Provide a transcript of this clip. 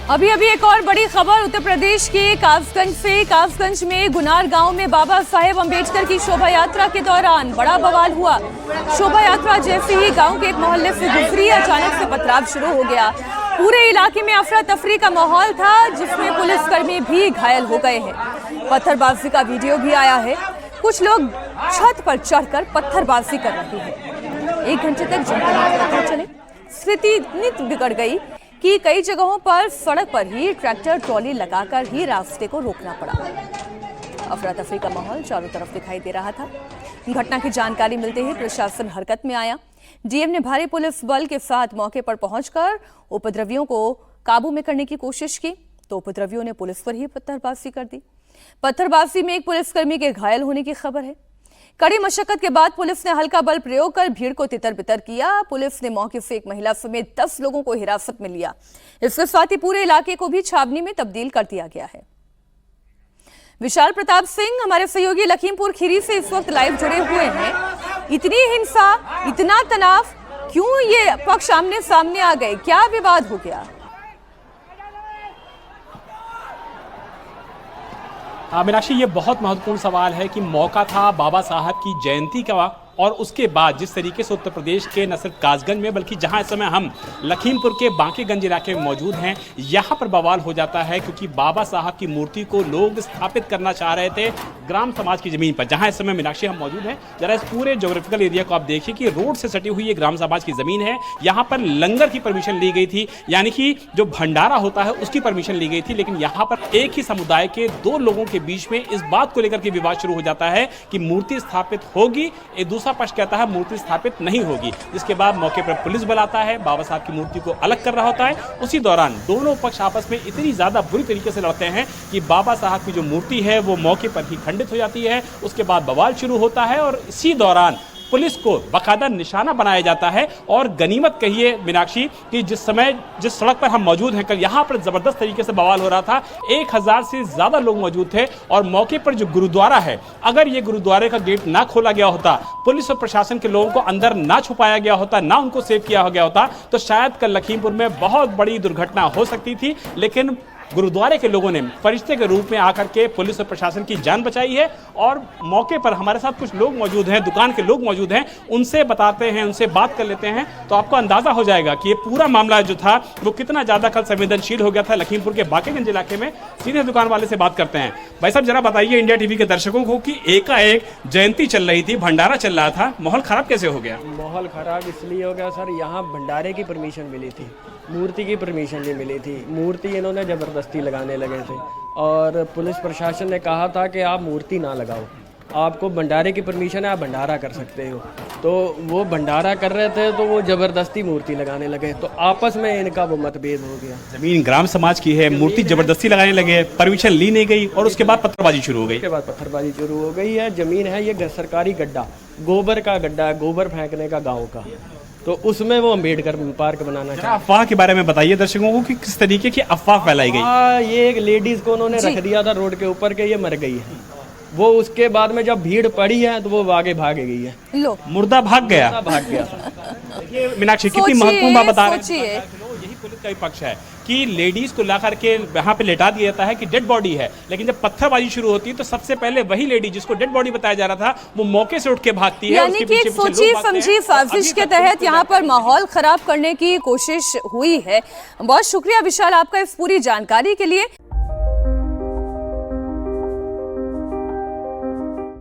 अभी एक और बड़ी खबर उत्तर प्रदेश के कासगंज से। कासगंज में गुनार गांव में बाबा साहेब अंबेडकर की शोभा यात्रा के दौरान बड़ा बवाल हुआ। शोभा यात्रा जैसे ही गांव के एक मोहल्ले से गुजरी, अचानक से पथराव शुरू हो गया। पूरे इलाके में अफरा तफरी का माहौल था, जिसमें पुलिसकर्मी भी घायल हो गए हैं। पत्थरबाजी का वीडियो भी आया है। कुछ लोग छत पर चढ़कर पत्थरबाजी कर रहे हैं। 1 घंटे तक जमकर चले। स्थिति इतनी बिगड़ गई कि कई जगहों पर सड़क पर ही ट्रैक्टर ट्रॉली लगाकर ही रास्ते को रोकना पड़ा। अफरा तफरी का माहौल चारों तरफ दिखाई दे रहा था। घटना की जानकारी मिलते ही प्रशासन हरकत में आया। डीएम ने भारी पुलिस बल के साथ मौके पर पहुंचकर उपद्रवियों को काबू में करने की कोशिश की, तो उपद्रवियों ने पुलिस पर ही पत्थरबाजी कर दी। पत्थरबाजी में एक पुलिसकर्मी के घायल होने की खबर है। कड़ी मशक्कत के बाद पुलिस ने हल्का बल प्रयोग कर भीड़ को तितर-बितर किया। पुलिस ने मौके से एक महिला समेत 10 लोगों को हिरासत में लिया। इसके साथ ही पूरे इलाके को भी छावनी में तब्दील कर दिया गया है। विशाल प्रताप सिंह हमारे सहयोगी लखीमपुर खीरी से इस वक्त लाइव जुड़े हुए हैं। इतनी हिंसा, इतना तनाव, क्यों ये पक्ष आमने सामने आ गए? क्या विवाद हो गया? मीनाक्षी, ये बहुत महत्वपूर्ण सवाल है कि मौका था बाबा साहब की जयंती का, और उसके बाद जिस तरीके से उत्तर प्रदेश के न सिर्फ कासगंज में बल्कि जहां इस समय हम लखीमपुर के बांकीगंज इलाके में मौजूद हैं, यहां पर बवाल हो जाता है क्योंकि बाबा साहब की मूर्ति को लोग स्थापित करना चाह रहे थे ग्राम समाज की जमीन पर, जहां इस समय मीनाक्षी हम मौजूद हैं। जरा इस पूरे ज्योग्राफिकल एरिया को आप देखिए कि रोड से सटी हुई ये ग्राम समाज की जमीन है। यहाँ पर लंगर की परमिशन ली गई थी, यानी कि जो भंडारा होता है उसकी परमिशन ली गई थी, लेकिन यहाँ पर एक ही समुदाय के 2 लोगों के बीच में इस बात को लेकर के विवाद शुरू हो जाता है कि मूर्ति स्थापित होगी, एक दूसरा पक्ष कहता है मूर्ति स्थापित नहीं होगी। जिसके बाद मौके पर पुलिस बल आता है, बाबा साहब की मूर्ति को अलग कर रहा होता है। उसी दौरान दोनों पक्ष आपस में इतनी ज्यादा बुरी तरीके से लड़ते हैं कि बाबा साहब की जो मूर्ति है वो मौके पर ही खंडित हो जाती है। उसके बाद बवाल शुरू होता है और इसी दौरान पुलिस को बाकायदा निशाना बनाया जाता है। और गनीमत कहिए मीनाक्षी कि जिस सड़क पर हम मौजूद हैं, कल यहाँ पर जबरदस्त तरीके से बवाल हो रहा था। 1000 से ज्यादा लोग मौजूद थे और मौके पर जो गुरुद्वारा है, अगर ये गुरुद्वारे का गेट ना खोला गया होता, पुलिस और प्रशासन के लोगों को अंदर ना छुपाया गया होता, ना उनको सेव किया गया होता, तो शायद कल लखीमपुर में बहुत बड़ी दुर्घटना हो सकती थी। लेकिन गुरुद्वारे के लोगों ने फरिश्ते के रूप में आकर के पुलिस और प्रशासन की जान बचाई है। और मौके पर हमारे साथ कुछ लोग मौजूद हैं, दुकान के लोग मौजूद हैं, उनसे बताते हैं, उनसे बात कर लेते हैं, तो आपको अंदाजा हो जाएगा कि ये पूरा मामला जो था वो कितना ज्यादा कल संवेदनशील हो गया था लखीमपुर के बांकीगंज इलाके में। सीधे दुकान वाले से बात करते हैं। भाई साहब, जरा बताइए इंडिया टीवी के दर्शकों को कि एकाएक जयंती चल रही थी, भंडारा चल रहा था, माहौल खराब कैसे हो गया? माहौल खराब इसलिए हो गया सर, यहाँ भंडारे की परमिशन मिली थी, मूर्ति की परमिशन नहीं मिली थी। मूर्ति इन्होंने जबरदस्ती लगाने लगे थे और पुलिस प्रशासन ने कहा था कि आप मूर्ति ना लगाओ, आपको भंडारे की परमिशन है, आप भंडारा कर सकते हो। तो वो भंडारा कर रहे थे तो वो जबरदस्ती मूर्ति लगाने लगे, तो आपस में इनका वो मतभेद हो गया। जमीन ग्राम समाज की है, मूर्ति जबरदस्ती लगाने लगे, परमिशन ली नहीं गई और उसके बाद पत्थरबाजी शुरू हो गई। उसके बाद पत्थरबाजी शुरू हो गई है। जमीन है ये सरकारी गड्ढा, गोबर का गड्ढा है, गोबर फेंकने का गाँव का, तो उसमें वो अम्बेडकर पार्क बनाना चाहिए। अफवाह के बारे में बताइए दर्शकों को कि किस तरीके की अफवाह फैलाई गई। ये एक लेडीज को उन्होंने रख दिया था रोड के ऊपर के ये मर गई है। वो उसके बाद में जब भीड़ पड़ी है तो वो आगे भाग गई है। लो, मुर्दा भाग गया। देखिए मीनाक्षी, कितनी महत्वपूर्ण बात बता रहे हैं। यही पुलिस का ही पक्ष है कि लेडीज को ला करके यहाँ पे लेटा दिया जाता है कि डेड बॉडी है, लेकिन जब पत्थरबाजी शुरू होती है तो सबसे पहले वही लेडी जिसको डेड बॉडी बताया जा रहा था वो मौके से उठ के भागती है। यानी कि एक सोची समझी साजिश के तहत यहाँ पर माहौल खराब करने की कोशिश हुई है। बहुत शुक्रिया विशाल आपका इस पूरी जानकारी के लिए।